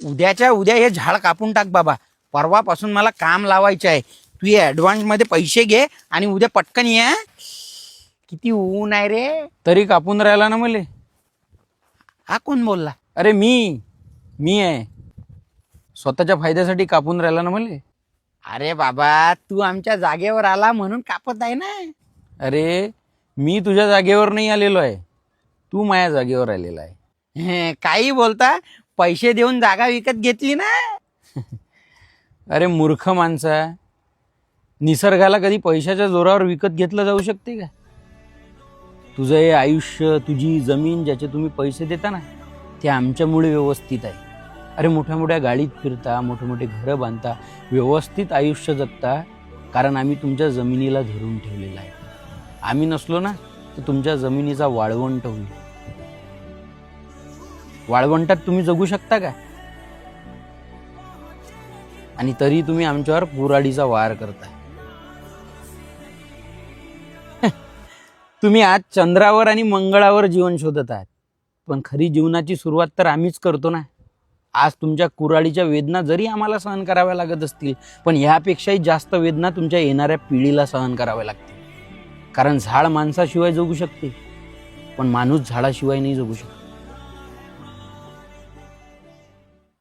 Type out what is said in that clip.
उद्याच्या उद्या हे झाड कापून टाक बाबा. परवापासून मला काम लावायचं आहे. तू हे ऍडव्हान्स मध्ये पैसे घे आणि उद्या पटकन ये. हं? किती ऊन आहे रे. तरी कापून राहिला ना मले. हा कोण बोलला? अरे मी आहे. स्वतःच्या फायद्यासाठी कापून राहिला ना मले. अरे बाबा, तू आमच्या जागेवर आला म्हणून कापत आहे ना. अरे मी तुझ्या जागेवर नाही आलेलो आहे, तू माझ्या जागेवर आलेला आहे. काही बोलता. पैसे देऊन जागा विकत घेतली ना. अरे मूर्ख माणसा, निसर्गाला कधी पैशाच्या जोरावर विकत घेतलं जाऊ शकते का? तुझं हे आयुष्य, तुझी जमीन, ज्याचे तुम्ही पैसे देता ना, ते आमच्यामुळे व्यवस्थित आहे. अरे मोठ्या मोठ्या गाडीत फिरता, मोठे मोठे घरं बांधता, व्यवस्थित आयुष्य जगता, कारण आम्ही तुमच्या जमिनीला धरून ठेवलेलं आहे. आम्ही नसलो ना तर तुमच्या जमिनीचा वाळवंट होईल. वाळवंटात तुम्ही जगू शकता का? आणि तरी तुम्ही आमच्यावर कुऱ्हाडीचा वार करता. तुम्ही आज चंद्रावर आणि मंगळावर जीवन शोधत आहात, पण खरी जीवनाची सुरुवात तर आम्हीच करतो ना. आज तुमच्या कुऱ्हाडीच्या वेदना जरी आम्हाला सहन कराव्या लागत असतील, पण ह्यापेक्षाही जास्त वेदना तुमच्या येणाऱ्या पिढीला सहन कराव्या लागतील. कारण झाड माणसाशिवाय जगू शकते, पण माणूस झाडाशिवाय नाही जगू शकतो.